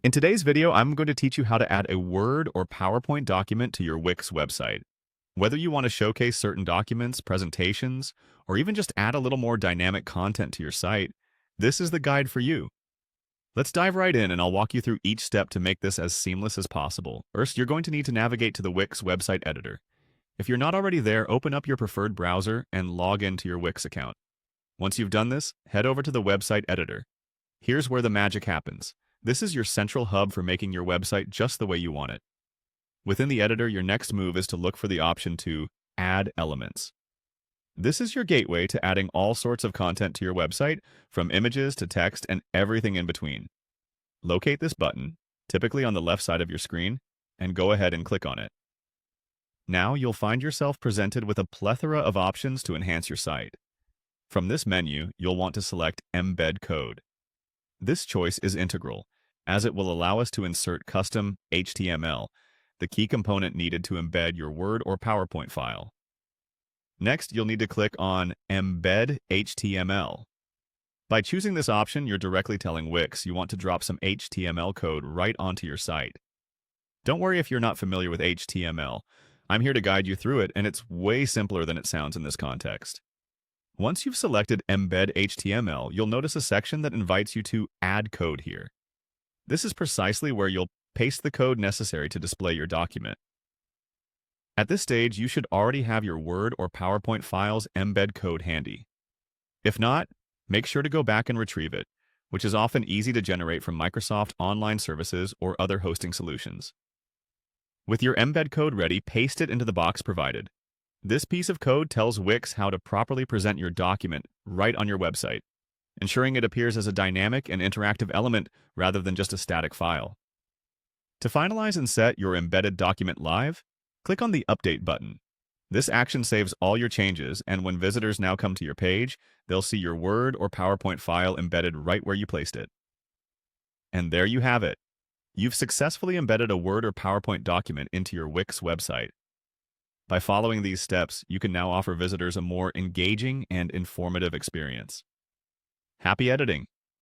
In today's video, I'm going to teach you how to add a Word or PowerPoint document to your Wix website. Whether you want to showcase certain documents, presentations, or even just add a little more dynamic content to your site, this is the guide for you. Let's dive right in and I'll walk you through each step to make this as seamless as possible. First, you're going to need to navigate to the Wix website editor. If you're not already there, open up your preferred browser and log into your Wix account. Once you've done this, head over to the website editor. Here's where the magic happens. This is your central hub for making your website just the way you want it. Within the editor, your next move is to look for the option to Add Elements. This is your gateway to adding all sorts of content to your website, from images to text and everything in between. Locate this button, typically on the left side of your screen, and go ahead and click on it. Now you'll find yourself presented with a plethora of options to enhance your site. From this menu, you'll want to select Embed Code. This choice is integral, as it will allow us to insert custom HTML, the key component needed to embed your Word or PowerPoint file. Next, you'll need to click on Embed HTML. By choosing this option, you're directly telling Wix you want to drop some HTML code right onto your site. Don't worry if you're not familiar with HTML. I'm here to guide you through it, and it's way simpler than it sounds in this context. Once you've selected Embed HTML, you'll notice a section that invites you to add code here. This is precisely where you'll paste the code necessary to display your document. At this stage, you should already have your Word or PowerPoint file's embed code handy. If not, make sure to go back and retrieve it, which is often easy to generate from Microsoft Online Services or other hosting solutions. With your embed code ready, paste it into the box provided. This piece of code tells Wix how to properly present your document right on your website, ensuring it appears as a dynamic and interactive element rather than just a static file. To finalize and set your embedded document live, click on the Update button. This action saves all your changes, and when visitors now come to your page, they'll see your Word or PowerPoint file embedded right where you placed it. And there you have it. You've successfully embedded a Word or PowerPoint document into your Wix website. By following these steps, you can now offer visitors a more engaging and informative experience. Happy editing!